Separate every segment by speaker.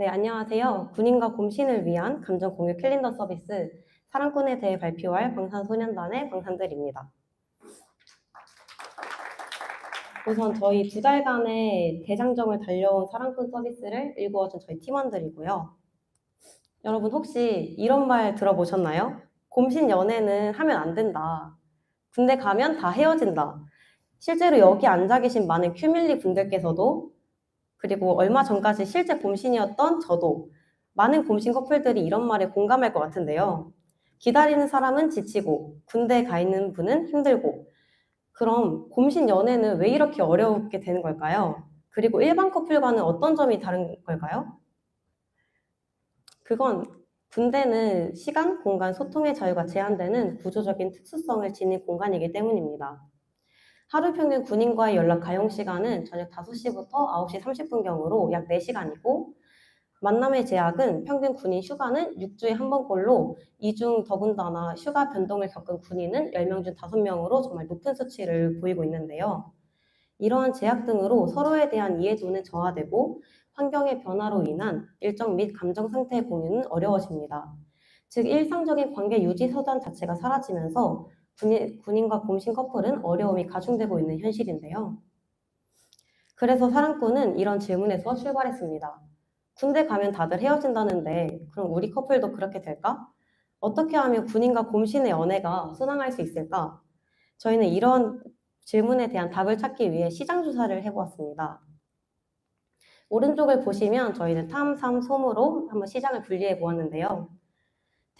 Speaker 1: 네, 안녕하세요. 군인과 곰신을 위한 감정 공유 캘린더 서비스 사랑꾼에 대해 발표할 방탄소년단의 방탄들입니다. 우선 저희 2달간의 대장정을 달려온 사랑꾼 서비스를 일구어준 저희 팀원들이고요. 여러분 혹시 이런 말 들어보셨나요? 곰신 연애는 하면 안 된다. 군대 가면 다 헤어진다. 실제로 여기 앉아 계신 많은 큐밀리 분들께서도 그리고 얼마 전까지 실제 곰신이었던 저도 많은 곰신 커플들이 이런 말에 공감할 것 같은데요. 기다리는 사람은 지치고 군대에 가 있는 분은 힘들고 그럼 곰신 연애는 왜 이렇게 어렵게 되는 걸까요? 그리고 일반 커플과는 어떤 점이 다른 걸까요? 그건 군대는 시간, 공간, 소통의 자유가 제한되는 구조적인 특수성을 지닌 공간이기 때문입니다. 하루 평균 군인과의 연락 가용 시간은 저녁 5시부터 9시 30분경으로 약 4시간이고 만남의 제약은 평균 군인 휴가는 6주에 한 번꼴로 이 중 더군다나 휴가 변동을 겪은 군인은 10명 중 5명으로 정말 높은 수치를 보이고 있는데요. 이러한 제약 등으로 서로에 대한 이해도는 저하되고 환경의 변화로 인한 일정 및 감정 상태의 공유는 어려워집니다. 즉 일상적인 관계 유지 수단 자체가 사라지면서 군인과 곰신 커플은 어려움이 가중되고 있는 현실인데요. 그래서 사랑꾼은 이런 질문에서 출발했습니다. 군대 가면 다들 헤어진다는데 그럼 우리 커플도 그렇게 될까? 어떻게 하면 군인과 곰신의 연애가 순항할 수 있을까? 저희는 이런 질문에 대한 답을 찾기 위해 시장 조사를 해보았습니다. 오른쪽을 보시면 저희는 탐, 삼, 솜으로 한번 시장을 분리해 보았는데요.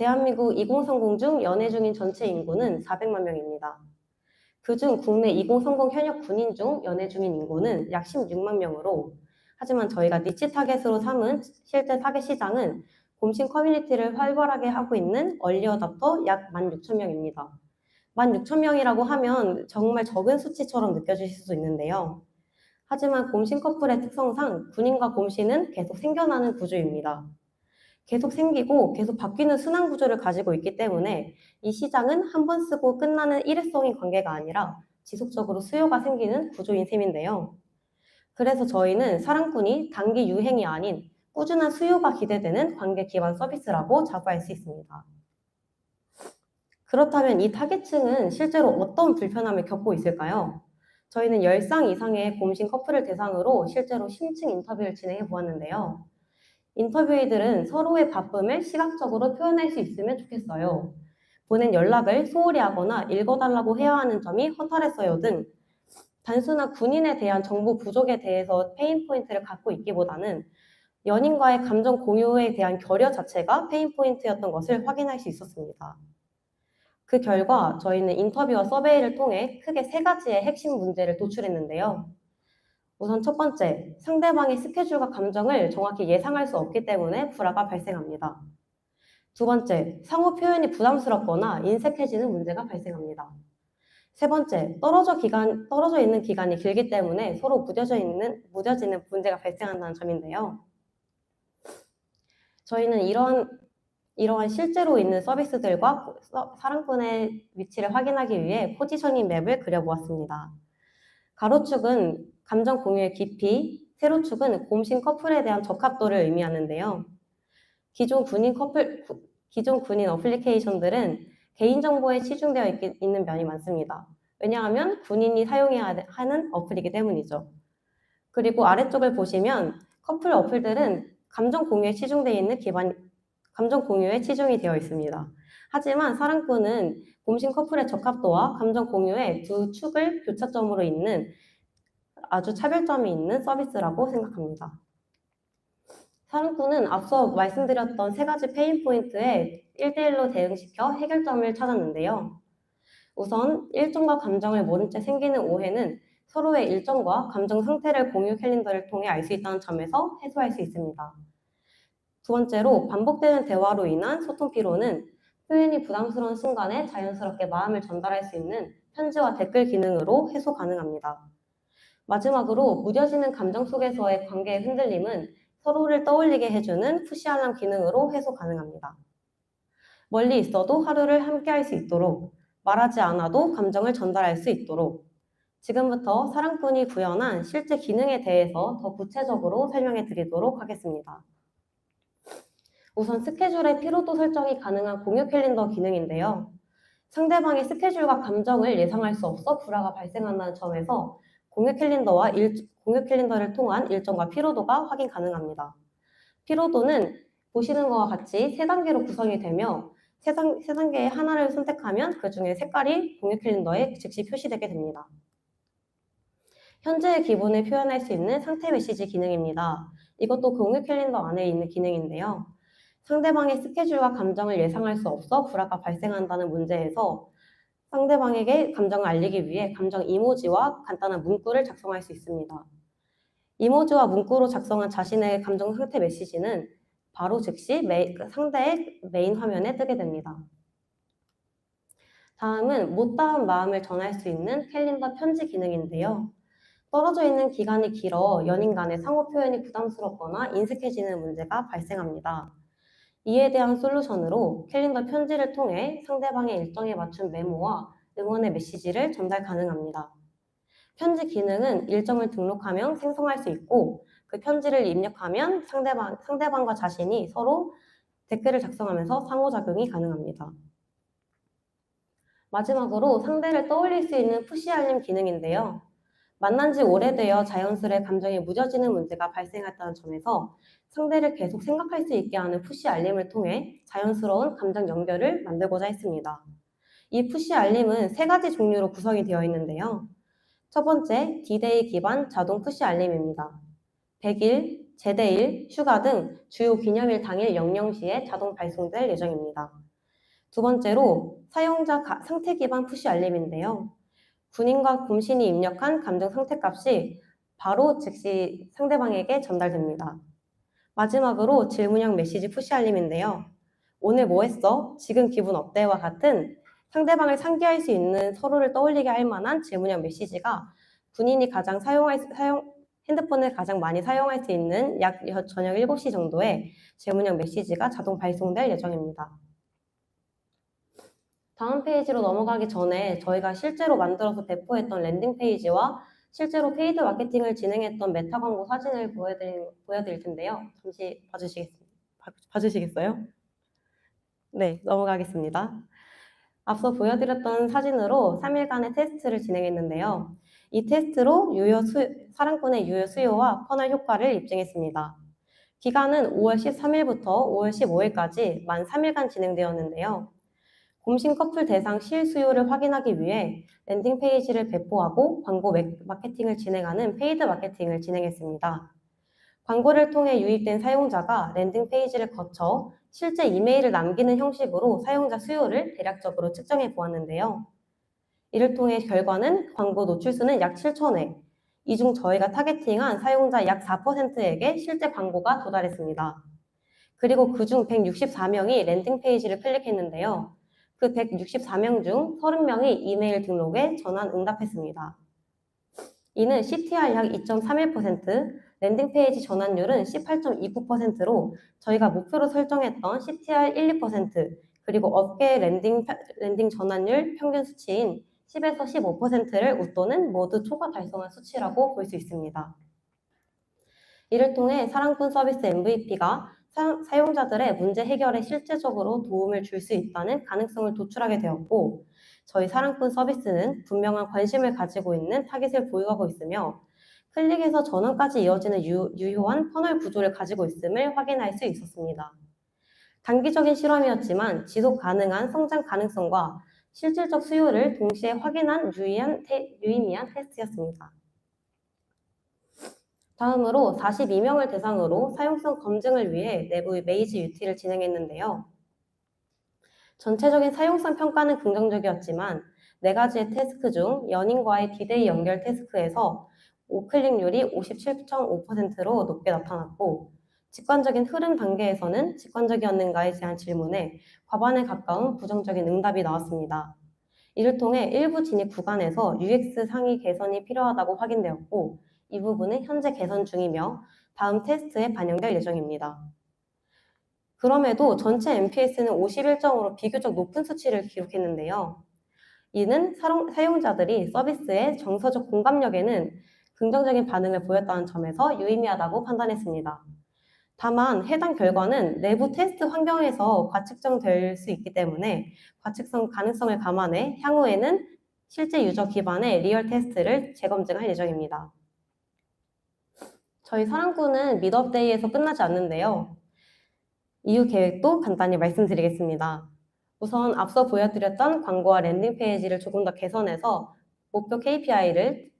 Speaker 1: 대한민국 2030 중 연애 중인 전체 인구는 400만 명입니다. 그중 국내 2030 현역 군인 중 연애 중인 인구는 약 16만 명으로 하지만 저희가 니치 타겟으로 삼은 실제 타겟 시장은 곰신 커뮤니티를 활발하게 하고 있는 얼리어답터 약 16,000명입니다. 16,000명이라고 하면 정말 적은 수치처럼 느껴지실 수 있는데요. 하지만 곰신 커플의 특성상 군인과 곰신은 계속 생겨나는 구조입니다. 계속 생기고 계속 바뀌는 순환 구조를 가지고 있기 때문에 이 시장은 한 번 쓰고 끝나는 일회성인 관계가 아니라 지속적으로 수요가 생기는 구조인 셈인데요. 그래서 저희는 사랑꾼이 단기 유행이 아닌 꾸준한 수요가 기대되는 관계 기반 서비스라고 자부할 수 있습니다. 그렇다면 이 타겟층은 실제로 어떤 불편함을 겪고 있을까요? 저희는 10쌍 이상의 곰신 커플을 대상으로 실제로 심층 인터뷰를 진행해 보았는데요. 인터뷰이들은 서로의 바쁨을 시각적으로 표현할 수 있으면 좋겠어요. 보낸 연락을 소홀히 하거나 읽어달라고 해야 하는 점이 허탈했어요 등 단순한 군인에 대한 정보 부족에 대해서 페인 포인트를 갖고 있기보다는 연인과의 감정 공유에 대한 결여 자체가 페인 포인트였던 것을 확인할 수 있었습니다. 그 결과 저희는 인터뷰와 서베이를 통해 크게 3가지의 핵심 문제를 도출했는데요. 우선 첫 번째, 상대방의 스케줄과 감정을 정확히 예상할 수 없기 때문에 불화가 발생합니다. 두 번째, 상호 표현이 부담스럽거나 인색해지는 문제가 발생합니다. 세 번째, 떨어져 있는 기간이 길기 때문에 서로 무뎌지는 문제가 발생한다는 점인데요. 저희는 이러한 실제로 있는 서비스들과 사랑꾼의 위치를 확인하기 위해 포지셔닝 맵을 그려보았습니다. 가로축은 감정 공유의 깊이, 세로축은 곰신 커플에 대한 적합도를 의미하는데요. 기존 군인 어플리케이션들은 개인정보에 치중되어 있는 면이 많습니다. 왜냐하면 군인이 사용해야 하는 어플이기 때문이죠. 그리고 아래쪽을 보시면 커플 어플들은 감정 공유에 치중이 되어 있습니다. 하지만 사랑꾼은 곰신 커플의 적합도와 감정 공유의 두 축을 교차점으로 잇는 아주 차별점이 있는 서비스라고 생각합니다. 사랑꾼은 앞서 말씀드렸던 3가지 페인 포인트에 1대1로 대응시켜 해결점을 찾았는데요. 우선 일정과 감정을 모른 채 생기는 오해는 서로의 일정과 감정 상태를 공유 캘린더를 통해 알 수 있다는 점에서 해소할 수 있습니다. 두 번째로 반복되는 대화로 인한 소통 피로는 표현이 부담스러운 순간에 자연스럽게 마음을 전달할 수 있는 편지와 댓글 기능으로 해소 가능합니다. 마지막으로 무뎌지는 감정 속에서의 관계의 흔들림은 서로를 떠올리게 해주는 푸시 알람 기능으로 해소 가능합니다. 멀리 있어도 하루를 함께할 수 있도록 말하지 않아도 감정을 전달할 수 있도록 지금부터 사랑꾼이 구현한 실제 기능에 대해서 더 구체적으로 설명해 드리도록 하겠습니다. 우선 스케줄의 피로도 설정이 가능한 공유 캘린더 기능인데요. 상대방의 스케줄과 감정을 예상할 수 없어 불화가 발생한다는 점에서 공유 캘린더를 통한 일정과 피로도가 확인 가능합니다. 피로도는 보시는 것과 같이 세 단계로 구성이 되며 세 단계의 하나를 선택하면 그 중에 색깔이 공유 캘린더에 즉시 표시되게 됩니다. 현재의 기분을 표현할 수 있는 상태 메시지 기능입니다. 이것도 공유 캘린더 안에 있는 기능인데요. 상대방의 스케줄과 감정을 예상할 수 없어 불화가 발생한다는 문제에서 상대방에게 감정을 알리기 위해 감정 이모지와 간단한 문구를 작성할 수 있습니다. 이모지와 문구로 작성한 자신의 감정 상태 메시지는 바로 즉시 상대의 메인 화면에 뜨게 됩니다. 다음은 못다한 마음을 전할 수 있는 캘린더 편지 기능인데요. 떨어져 있는 기간이 길어 연인 간의 상호 표현이 부담스럽거나 인색해지는 문제가 발생합니다. 이에 대한 솔루션으로 캘린더 편지를 통해 상대방의 일정에 맞춘 메모와 응원의 메시지를 전달 가능합니다. 편지 기능은 일정을 등록하면 생성할 수 있고 그 편지를 입력하면 상대방과 자신이 서로 댓글을 작성하면서 상호작용이 가능합니다. 마지막으로 상대를 떠올릴 수 있는 푸시 알림 기능인데요. 만난 지 오래되어 자연스레 감정이 무뎌지는 문제가 발생했다는 점에서 상대를 계속 생각할 수 있게 하는 푸시 알림을 통해 자연스러운 감정 연결을 만들고자 했습니다. 이 푸시 알림은 세 가지 종류로 구성이 되어 있는데요. 첫 번째, D-Day 기반 자동 푸시 알림입니다. 100일, 제대일, 휴가 등 주요 기념일 당일 00시에 자동 발송될 예정입니다. 두 번째로, 사용자 상태 기반 푸시 알림인데요. 군인과 곰신이 입력한 감정 상태 값이 바로 즉시 상대방에게 전달됩니다. 마지막으로 질문형 메시지 푸시 알림인데요. 오늘 뭐 했어? 지금 기분 어때?와 같은 상대방을 상기할 수 있는 서로를 떠올리게 할 만한 질문형 메시지가 군인이 핸드폰을 가장 많이 사용할 수 있는 약 저녁 7시 정도에 질문형 메시지가 자동 발송될 예정입니다. 다음 페이지로 넘어가기 전에 저희가 실제로 만들어서 배포했던 랜딩 페이지와 실제로 페이드 마케팅을 진행했던 메타 광고 사진을 보여드릴 텐데요. 잠시 봐주시겠어요? 네, 넘어가겠습니다. 앞서 보여드렸던 사진으로 3일간의 테스트를 진행했는데요. 이 테스트로 사랑꾼의 유효 수요와 퍼널 효과를 입증했습니다. 기간은 5월 13일부터 5월 15일까지 만 3일간 진행되었는데요. 곰신 커플 대상 실수요를 확인하기 위해 랜딩 페이지를 배포하고 광고 마케팅을 진행하는 페이드 마케팅을 진행했습니다. 광고를 통해 유입된 사용자가 랜딩 페이지를 거쳐 실제 이메일을 남기는 형식으로 사용자 수요를 대략적으로 측정해 보았는데요. 이를 통해 결과는 광고 노출수는 약 7,000회, 이 중 저희가 타겟팅한 사용자 약 4%에게 실제 광고가 도달했습니다. 그리고 그중 164명이 랜딩 페이지를 클릭했는데요. 그 164명 중 30명이 이메일 등록에 전환 응답했습니다. 이는 CTR 약 2.31%, 랜딩 페이지 전환율은 18.29%로 저희가 목표로 설정했던 CTR 1~2%, 그리고 업계 랜딩 전환율 평균 수치인 10에서 15%를 웃도는 모두 초과 달성한 수치라고 볼 수 있습니다. 이를 통해 사랑꾼 서비스 MVP가 사용자들의 문제 해결에 실제적으로 도움을 줄 수 있다는 가능성을 도출하게 되었고, 저희 사랑꾼 서비스는 분명한 관심을 가지고 있는 타깃을 보유하고 있으며 클릭에서 전환까지 이어지는 유효한 퍼널 구조를 가지고 있음을 확인할 수 있었습니다. 단기적인 실험이었지만 지속 가능한 성장 가능성과 실질적 수요를 동시에 확인한 유의미한 테스트였습니다. 다음으로 42명을 대상으로 사용성 검증을 위해 내부 메이지 UT를 진행했는데요. 전체적인 사용성 평가는 긍정적이었지만 4가지의 태스크 중 연인과의 D-Day 연결 태스크에서 우클릭률이 57.5%로 높게 나타났고, 직관적인 흐름 단계에서는 직관적이었는가에 대한 질문에 과반에 가까운 부정적인 응답이 나왔습니다. 이를 통해 일부 진입 구간에서 UX 상위 개선이 필요하다고 확인되었고, 이 부분은 현재 개선 중이며 다음 테스트에 반영될 예정입니다. 그럼에도 전체 NPS는 51점으로 비교적 높은 수치를 기록했는데요. 이는 사용자들이 서비스의 정서적 공감력에는 긍정적인 반응을 보였다는 점에서 유의미하다고 판단했습니다. 다만 해당 결과는 내부 테스트 환경에서 과측정될 수 있기 때문에 과측성 가능성을 감안해 향후에는 실제 유저 기반의 리얼 테스트를 재검증할 예정입니다. 저희 사랑꾼은 미드업데이에서 끝나지 않는데요. 이후 계획도 간단히 말씀드리겠습니다. 우선 앞서 보여드렸던 광고와 랜딩 페이지를 조금 더 개선해서 목표 KPI를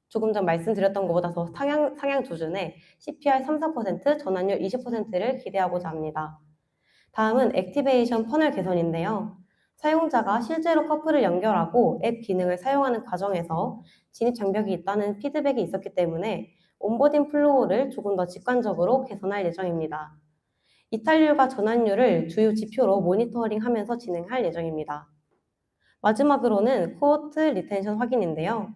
Speaker 1: 조금 전 말씀드렸던 것보다 더 상향 조준해 CPR 3-4%, 전환율 20%를 기대하고자 합니다. 다음은 액티베이션 퍼널 개선인데요. 사용자가 실제로 커플을 연결하고 앱 기능을 사용하는 과정에서 진입 장벽이 있다는 피드백이 있었기 때문에 온보딩 플로우를 조금 더 직관적으로 개선할 예정입니다. 이탈률과 전환율을 주요 지표로 모니터링하면서 진행할 예정입니다. 마지막으로는 코호트 리텐션 확인인데요.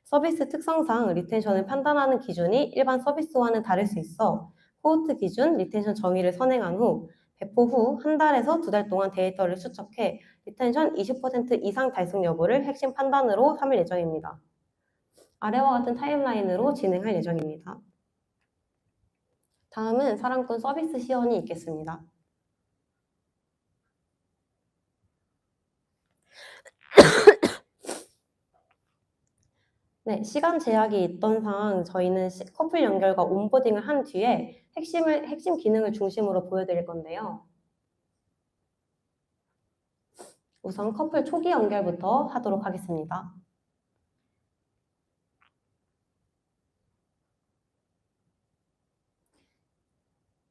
Speaker 1: 서비스 특성상 리텐션을 판단하는 기준이 일반 서비스와는 다를 수 있어 코호트 기준 리텐션 정의를 선행한 후 배포 후 한 달에서 두 달 동안 데이터를 추적해 리텐션 20% 이상 달성 여부를 핵심 판단으로 삼을 예정입니다. 아래와 같은 타임라인으로 진행할 예정입니다. 다음은 사랑꾼 서비스 시연이 있겠습니다. 네, 시간 제약이 있던 상 저희는 커플 연결과 온보딩을 한 뒤에 핵심 기능을 중심으로 보여드릴 건데요. 우선 커플 초기 연결부터 하도록 하겠습니다.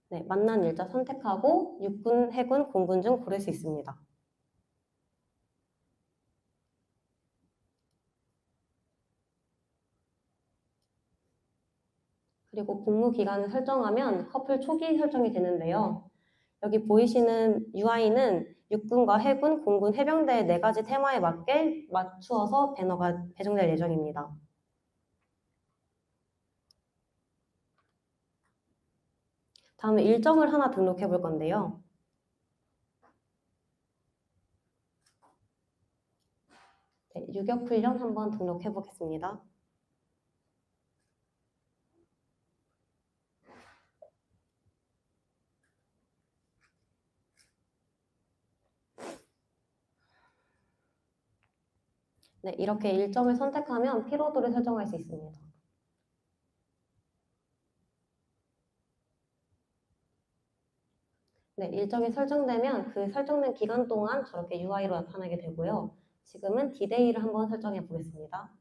Speaker 1: 네, 만난 일자 선택하고 육군, 해군, 공군 중 고를 수 있습니다. 그리고 복무 기간을 설정하면 커플 초기 설정이 되는데요. 여기 보이시는 UI는 육군과 해군, 공군, 해병대 4가지 테마에 맞게 맞추어서 배너가 배정될 예정입니다. 다음에 일정을 하나 등록해 볼 건데요. 네, 유격훈련 한번 등록해 보겠습니다. 네, 이렇게 일정을 선택하면 피로도를 설정할 수 있습니다. 네, 일정이 설정되면 그 설정된 기간 동안 저렇게 UI로 나타나게 되고요. 지금은 D-Day를 한번 설정해 보겠습니다.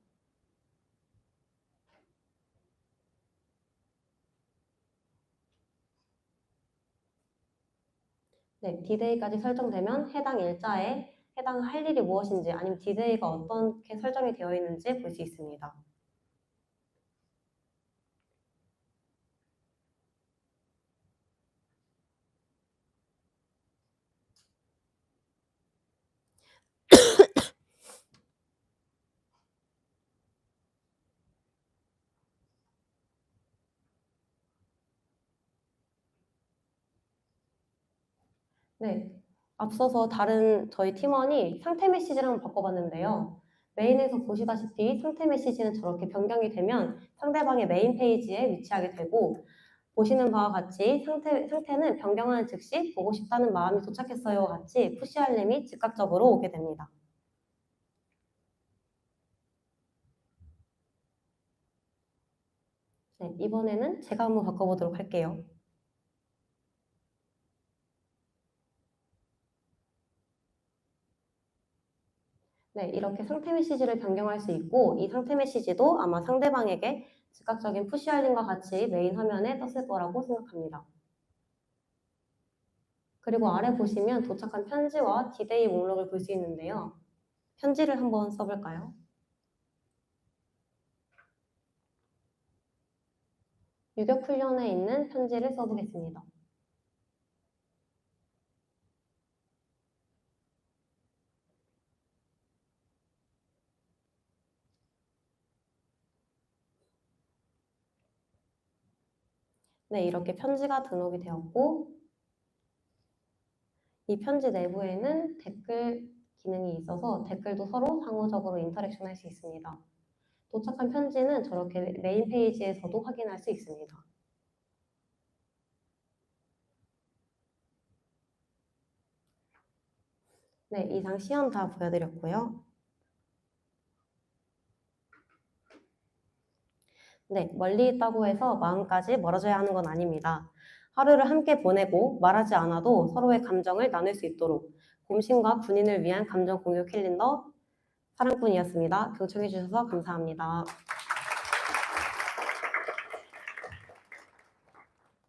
Speaker 1: 네, D-Day까지 설정되면 해당 일자에 해당할 일이 무엇인지 아니면 D-Day가 어떻게 설정이 되어 있는지 볼 수 있습니다. 네, 앞서서 다른 저희 팀원이 상태 메시지를 한번 바꿔봤는데요. 메인에서 보시다시피 상태 메시지는 저렇게 변경이 되면 상대방의 메인 페이지에 위치하게 되고 보시는 바와 같이 상태는 변경하는 즉시 보고 싶다는 마음이 도착했어요 같이 푸시 알림이 즉각적으로 오게 됩니다. 네, 이번에는 제가 한번 바꿔보도록 할게요. 네, 이렇게 상태 메시지를 변경할 수 있고 이 상태 메시지도 아마 상대방에게 즉각적인 푸시 알림과 같이 메인 화면에 떴을 거라고 생각합니다. 그리고 아래 보시면 도착한 편지와 디데이 목록을 볼 수 있는데요. 편지를 한번 써볼까요? 유격 훈련에 있는 편지를 써보겠습니다. 네, 이렇게 편지가 등록이 되었고 이 편지 내부에는 댓글 기능이 있어서 댓글도 서로 상호적으로 인터랙션 할 수 있습니다. 도착한 편지는 저렇게 메인 페이지에서도 확인할 수 있습니다. 네, 이상 시연 다 보여드렸고요. 네, 멀리 있다고 해서 마음까지 멀어져야 하는 건 아닙니다. 하루를 함께 보내고 말하지 않아도 서로의 감정을 나눌 수 있도록 곰신과 군인을 위한 감정 공유 캘린더 사랑꾼이었습니다. 경청해주셔서 감사합니다.